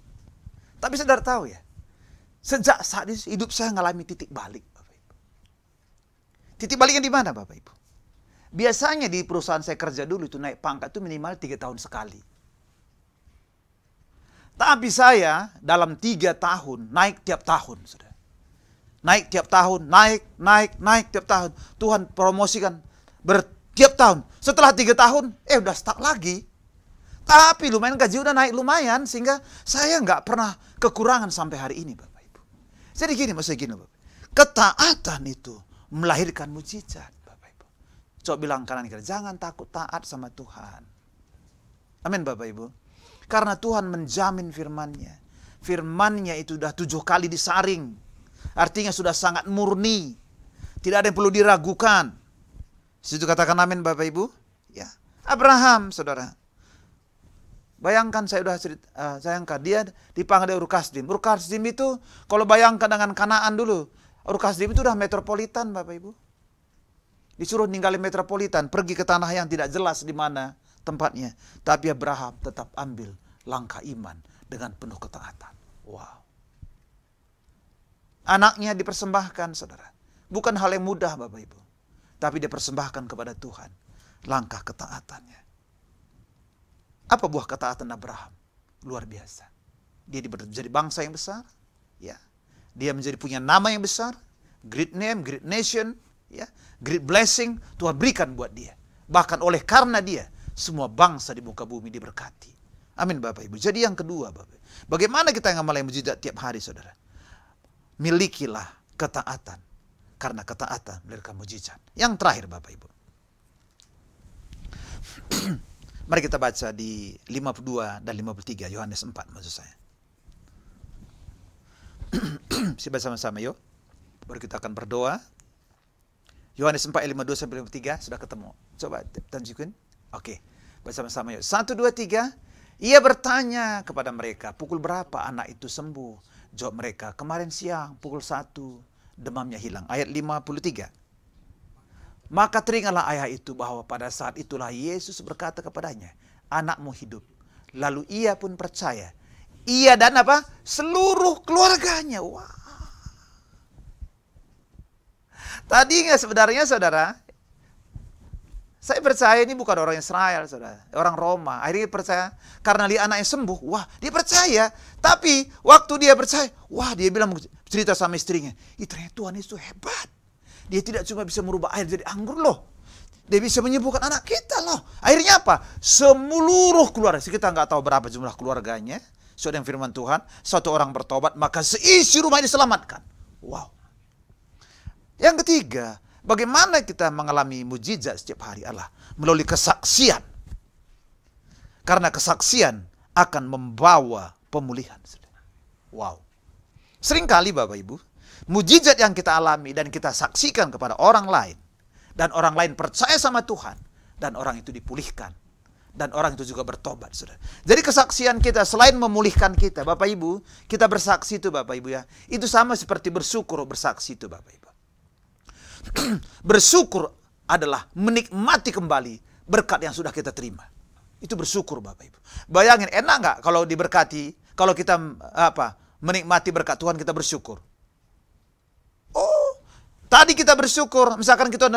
Tapi saudara tahu ya, sejak saat itu hidup saya mengalami titik balik, Bapak Ibu. Titik baliknya di mana, Bapak Ibu? Biasanya di perusahaan saya kerja dulu itu naik pangkat itu minimal 3 tahun sekali. Tapi saya dalam 3 tahun naik tiap tahun, saudara. Naik tiap tahun, naik tiap tahun. Tuhan promosikan tiap tahun. Setelah 3 tahun, udah stuck lagi. Tapi lumayan gaji udah naik lumayan, sehingga saya nggak pernah kekurangan sampai hari ini, Bapak Ibu. Jadi gini, maksudnya gini, Bapak. Ketaatan itu melahirkan mujizat, Bapak Ibu. Coba bilang kanan kiri, jangan takut taat sama Tuhan. Amin, Bapak Ibu. Karena Tuhan menjamin firman-Nya. Firman-Nya itu sudah 7 kali disaring. Artinya sudah sangat murni. Tidak ada yang perlu diragukan. Situ katakan amin, Bapak Ibu. Ya. Abraham, saudara. Bayangkan saya sudah cerita, sayangkan dia dipanggil Ur Kasdim. Ur Kasdim itu kalau bayangkan dengan Kanaan dulu. Ur Kasdim itu udah metropolitan, Bapak Ibu. Disuruh ninggalin metropolitan, pergi ke tanah yang tidak jelas di mana tempatnya. Tapi Abraham tetap ambil langkah iman dengan penuh ketaatan. Wow. Anaknya dipersembahkan, saudara. Bukan hal yang mudah, Bapak Ibu. Tapi dia persembahkan kepada Tuhan langkah ketaatannya. Apa buah ketaatan Abraham? Luar biasa. Dia menjadi bangsa yang besar, ya. Dia menjadi punya nama yang besar, great name, great nation, ya. Great blessing Tuhan berikan buat dia. Bahkan oleh karena dia, semua bangsa di muka bumi diberkati. Amin, Bapak Ibu. Jadi yang kedua, Bapak, bagaimana kita ngamalin mujizat tiap hari, saudara? Milikilah ketaatan. Karena ketaatan melahirkan mujizat. Yang terakhir, Bapak Ibu. Mari kita baca di 52 dan 53, Yohanes 4 maksud saya. Siapa sama-sama yuk. Baru kita akan berdoa. Yohanes 4, 52 sampai 53 sudah ketemu. Coba tunjukin. Oke, bersama-sama yuk. 1, 2, 3. Ia bertanya kepada mereka, pukul berapa anak itu sembuh? Jawab mereka, kemarin siang pukul 1, demamnya hilang. Ayat 53. Maka teringatlah ayah itu bahwa pada saat itulah Yesus berkata kepadanya, anakmu hidup. Lalu ia pun percaya. Ia dan apa? Seluruh keluarganya. Wah. Tadinya sebenarnya, saudara, saya percaya ini bukan orang Israel, saudara. Orang Roma. Akhirnya percaya karena lihat anaknya sembuh. Wah, dia percaya. Tapi waktu dia percaya, wah, dia bilang cerita sama istrinya. Ternyata Tuhan itu hebat. Dia tidak cuma bisa merubah air jadi anggur loh. Dia bisa menyembuhkan anak kita loh. Akhirnya apa? Seluruh keluarga. Kita nggak tahu berapa jumlah keluarganya. Sesuai dengan firman Tuhan. Satu orang bertobat, maka seisi rumah diselamatkan. Wow. Yang ketiga, bagaimana kita mengalami mujizat setiap hari adalah melalui kesaksian. Karena kesaksian akan membawa pemulihan. Wow. Seringkali Bapak Ibu, mujizat yang kita alami dan kita saksikan kepada orang lain. Dan orang lain percaya sama Tuhan. Dan orang itu dipulihkan. Dan orang itu juga bertobat. Saudara. Jadi kesaksian kita selain memulihkan kita. Bapak Ibu, kita bersaksi itu Bapak Ibu ya. Itu sama seperti bersyukur bersaksi itu Bapak Ibu. Bersyukur adalah menikmati kembali berkat yang sudah kita terima. Itu bersyukur Bapak Ibu. Bayangin enak nggak kalau diberkati. Kalau kita menikmati berkat Tuhan kita bersyukur. Tadi kita bersyukur, misalkan kita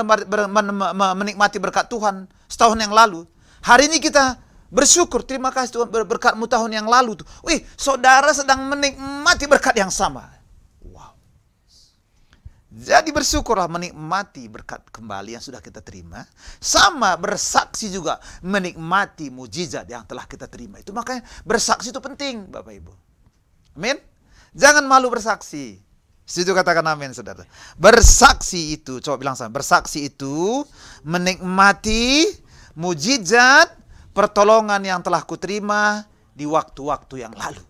menikmati berkat Tuhan setahun yang lalu. Hari ini kita bersyukur, terima kasih Tuhan berkatmu tahun yang lalu. Wih, saudara sedang menikmati berkat yang sama. Wow. Jadi bersyukurlah menikmati berkat kembali yang sudah kita terima. Sama bersaksi juga menikmati mujizat yang telah kita terima. Itu makanya bersaksi itu penting Bapak Ibu. Amin. Jangan malu bersaksi. Situ katakan amin, saudara. Bersaksi itu, coba bilang sama. Bersaksi itu menikmati mujizat pertolongan yang telah kuterima di waktu-waktu yang lalu.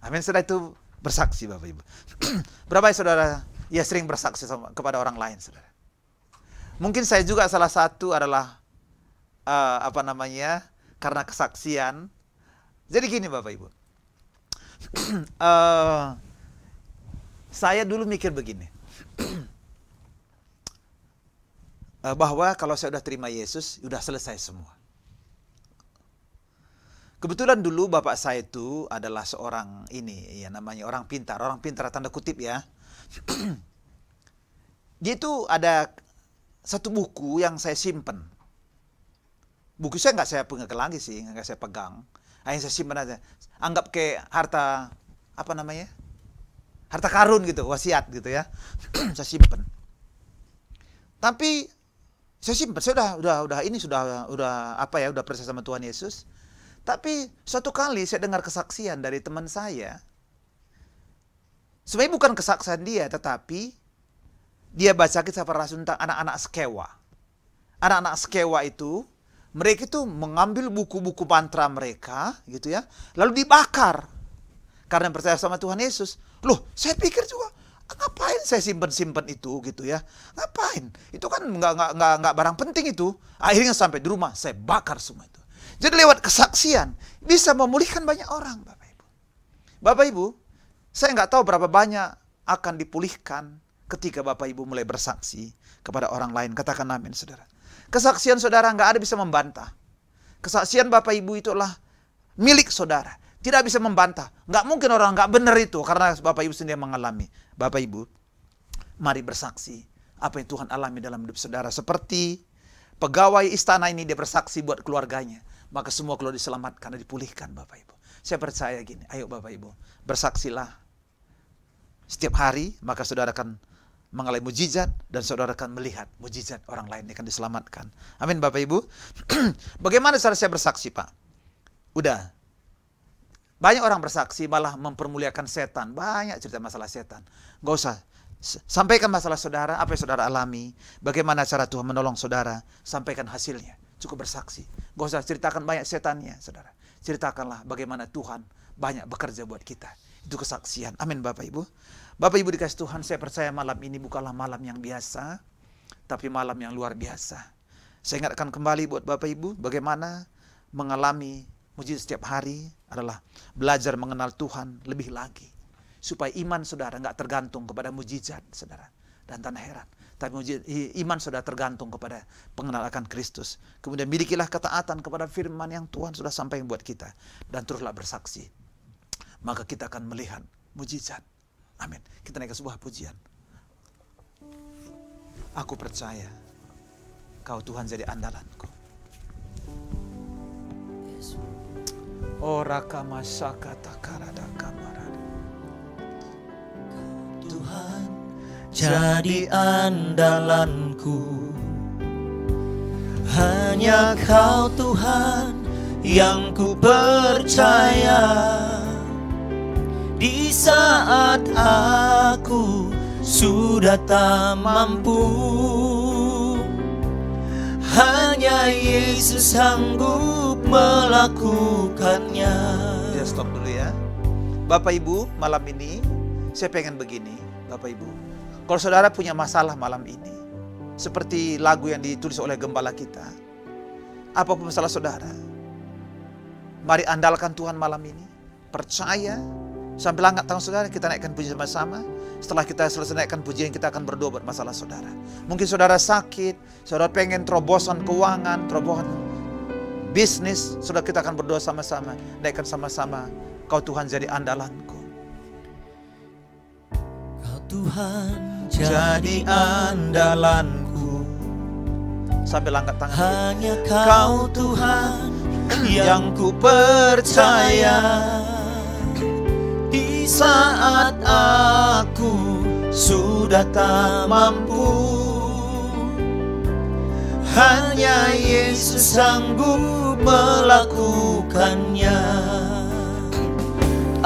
Amin, saudara, itu bersaksi Bapak Ibu. Berapa ya saudara ya sering bersaksi kepada orang lain, saudara? Mungkin saya juga salah satu adalah karena kesaksian. Jadi gini Bapak Ibu. Saya dulu mikir begini, bahwa kalau saya sudah terima Yesus, sudah selesai semua. Kebetulan dulu bapak saya itu adalah seorang ini, ya namanya orang pintar tanda kutip ya. Dia itu ada satu buku yang saya simpen. Buku saya nggak saya pegang lagi sih, nggak saya pegang. Hanya saya simpen aja. Anggap kayak harta, apa namanya? Harta karun gitu, wasiat gitu ya. Saya simpen. Tapi saya simpen, saya udah percaya sama Tuhan Yesus. Tapi suatu kali saya dengar kesaksian dari teman saya. Sebenarnya bukan kesaksian dia, tetapi dia baca kisah para rasul tentang anak-anak Skewa. Anak-anak Skewa itu, mereka itu mengambil buku-buku mantra mereka, gitu ya, lalu dibakar. Karena percaya sama Tuhan Yesus. Loh, saya pikir juga, ngapain saya simpen-simpen itu, gitu ya? Ngapain? Itu kan nggak barang penting itu. Akhirnya sampai di rumah, saya bakar semua itu. Jadi lewat kesaksian bisa memulihkan banyak orang, Bapak Ibu. Bapak Ibu, saya nggak tahu berapa banyak akan dipulihkan ketika Bapak Ibu mulai bersaksi kepada orang lain. Katakan amin, saudara. Kesaksian saudara nggak ada bisa membantah. Kesaksian Bapak Ibu itulah milik saudara. Tidak bisa membantah. Nggak mungkin orang nggak benar itu karena Bapak Ibu sendiri mengalami. Bapak Ibu, mari bersaksi apa yang Tuhan alami dalam hidup saudara. Seperti pegawai istana ini dia bersaksi buat keluarganya. Maka semua keluarga diselamatkan dan dipulihkan, Bapak Ibu. Saya percaya gini, ayo Bapak Ibu, bersaksilah setiap hari, maka saudara akan mengalami mujizat dan saudara akan melihat mujizat orang lain yang akan diselamatkan. Amin Bapak Ibu. Bagaimana cara saya bersaksi, Pak? Udah. Banyak orang bersaksi malah mempermuliakan setan. Banyak cerita masalah setan. Gak usah. Sampaikan masalah saudara, apa yang saudara alami, bagaimana cara Tuhan menolong saudara, sampaikan hasilnya. Cukup bersaksi. Gak usah ceritakan banyak setannya, saudara. Ceritakanlah bagaimana Tuhan banyak bekerja buat kita. Itu kesaksian. Amin Bapak Ibu. Bapak Ibu dikasih Tuhan, saya percaya malam ini bukanlah malam yang biasa, tapi malam yang luar biasa. Saya ingatkan kembali buat Bapak Ibu, bagaimana mengalami mujizat setiap hari adalah belajar mengenal Tuhan lebih lagi. Supaya iman saudara nggak tergantung kepada mujizat, saudara. Dan tanah heran. Tapi iman sudah tergantung kepada pengenalan akan Kristus. Kemudian milikilah ketaatan kepada firman yang Tuhan sudah sampaikan buat kita. Dan teruslah bersaksi. Maka kita akan melihat mujizat. Amin. Kita naik ke sebuah pujian. Aku percaya Kau Tuhan jadi andalanku. Ora kama sakata karada kamarada. Tuhan jadi andalanku, hanya Kau Tuhan yang ku percaya. Di saat aku sudah tak mampu, hanya Yesus sanggup melakukannya. Ya, stop dulu ya. Bapak Ibu, malam ini saya pengen begini, Bapak Ibu. Kalau saudara punya masalah malam ini, seperti lagu yang ditulis oleh gembala kita, apapun masalah saudara, mari andalkan Tuhan malam ini. Percaya, sambil angkat tangan saudara, kita naikkan pujian sama-sama. Setelah kita selesai naikkan pujian, kita akan berdoa buat masalah saudara. Mungkin saudara sakit, saudara pengen terobosan keuangan, terobosan bisnis, saudara, kita akan berdoa sama-sama. Naikkan sama-sama, Kau Tuhan jadi andalanku. Kau Tuhan jadi andalanku, sambil angkat tangan. hanya Kau Tuhan yang ku percaya. Di saat aku sudah tak mampu, hanya Yesus sanggup melakukannya.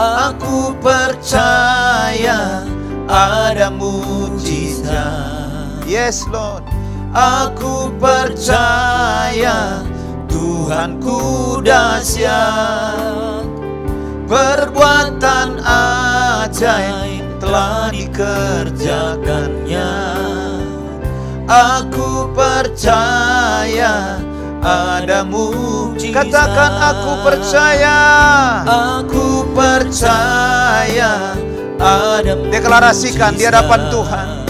Aku percaya ada mujizat. Yes Lord. Aku percaya Tuhanku dahsyat. Perbuatan ajaib telah dikerjakannya. Aku percaya ada mujizat. Katakan aku percaya. Aku percaya ada mujizat. Deklarasikan di hadapan Tuhan.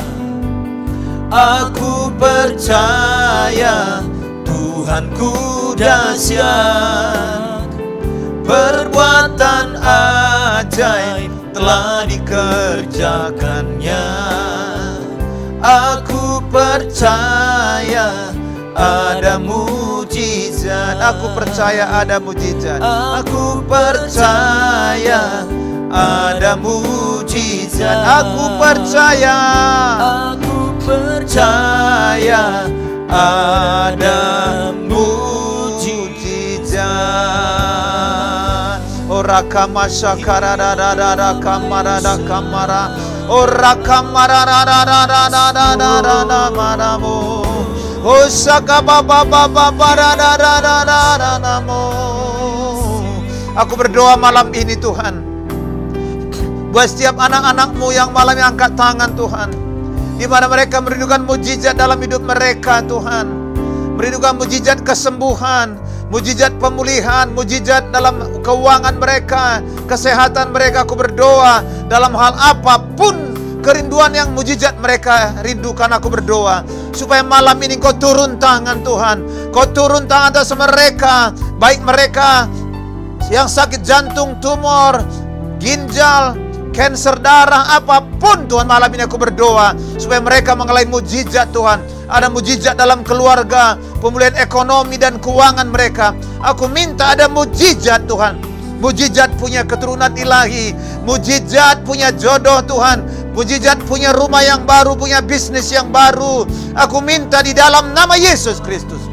Aku percaya Tuhanku dahsyat. ajaib telah dikerjakannya. Aku percaya ada mujizat. Aku percaya ada mujizat. Aku percaya ada mujizat. Aku percaya. Aku percaya ada mujizat. Ora kamasya karada kamara kamara. Ora kamara maramu. Osaka baba baba namo. Aku berdoa malam ini Tuhan, buat setiap anak-anak-Mu yang malam yang angkat tangan Tuhan, di mana mereka merindukan mujizat dalam hidup mereka Tuhan, merindukan mujizat kesembuhan, mujizat pemulihan, mujizat dalam keuangan mereka, kesehatan mereka. Aku berdoa dalam hal apapun kerinduan yang mujizat mereka rindukan, aku berdoa supaya malam ini Kau turun tangan Tuhan. Kau turun tangan atas mereka, baik mereka yang sakit jantung, tumor, ginjal, kanker darah, apapun Tuhan. Malam ini aku berdoa supaya mereka mengalami mujizat Tuhan. Ada mujizat dalam keluarga, pemulihan ekonomi dan keuangan mereka. Aku minta ada mujizat Tuhan. Mujizat punya keturunan ilahi, mujizat punya jodoh Tuhan, mujizat punya rumah yang baru, punya bisnis yang baru. Aku minta di dalam nama Yesus Kristus.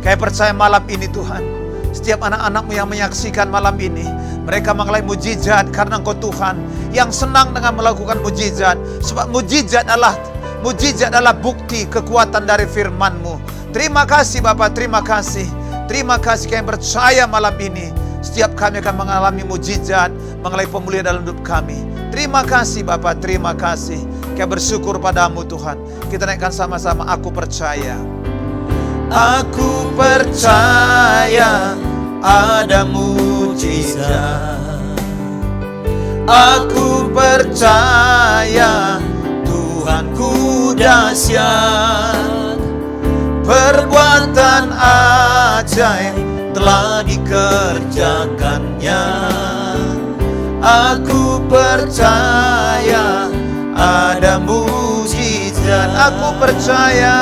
Kayak percaya malam ini Tuhan, setiap anak-anak-Mu yang menyaksikan malam ini, mereka mengalami mujizat karena Engkau Tuhan yang senang dengan melakukan mujizat. Sebab mujizat adalah bukti kekuatan dari firman-Mu. Terima kasih Bapa, terima kasih. Terima kasih kami percaya malam ini setiap kami akan mengalami mujizat, mengalami pemulihan dalam hidup kami. Terima kasih Bapa, terima kasih. Kami bersyukur padamu Tuhan. Kita naikkan sama-sama, aku percaya. Aku percaya ada mujizat. Aku percaya Tuhanku dahsyat. Perbuatan ajaib telah dikerjakannya. Aku percaya ada mujizat. Aku percaya.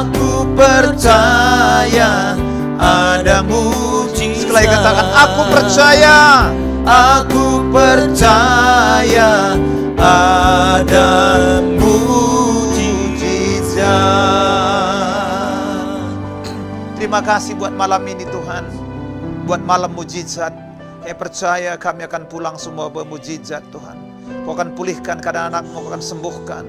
Aku percaya ada mujizat. Sekali katakan, aku percaya. Aku percaya ada mujizat. Terima kasih buat malam ini Tuhan, buat malam mujizat. Saya percaya kami akan pulang semua bermujizat Tuhan. Kau akan pulihkan keadaan anak-Mu, Kau akan sembuhkan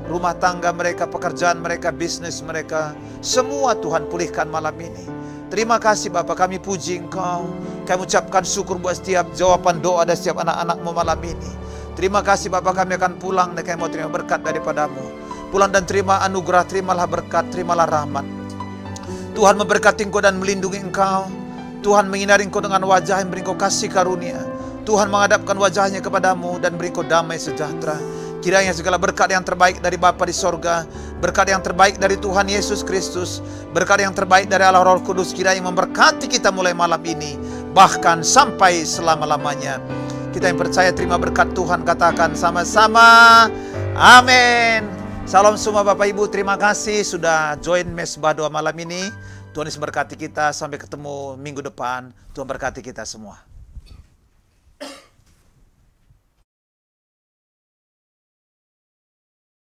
rumah tangga mereka, pekerjaan mereka, bisnis mereka. Semua Tuhan pulihkan malam ini. Terima kasih Bapa, kami puji Engkau. Kami ucapkan syukur buat setiap jawaban doa dari setiap anak-anak-Mu malam ini. Terima kasih Bapa, kami akan pulang dan kami mau terima berkat daripada-Mu. Pulang dan terima anugerah, terimalah berkat, terimalah rahmat. Tuhan memberkati Engkau dan melindungi Engkau. Tuhan menyinari Engkau dengan wajah yang beri Engkau kasih karunia. Tuhan menghadapkan wajahnya kepadamu dan beri Engkau damai sejahtera. Kiranya segala berkat yang terbaik dari Bapa di sorga, berkat yang terbaik dari Tuhan Yesus Kristus, berkat yang terbaik dari Allah Roh Kudus, kiranya memberkati kita mulai malam ini, bahkan sampai selama-lamanya. Kita yang percaya terima berkat Tuhan, katakan sama-sama, amin. Salam semua Bapak Ibu, terima kasih sudah join Mesbah Doa malam ini. Tuhan Yesus berkati kita, sampai ketemu minggu depan. Tuhan berkati kita semua.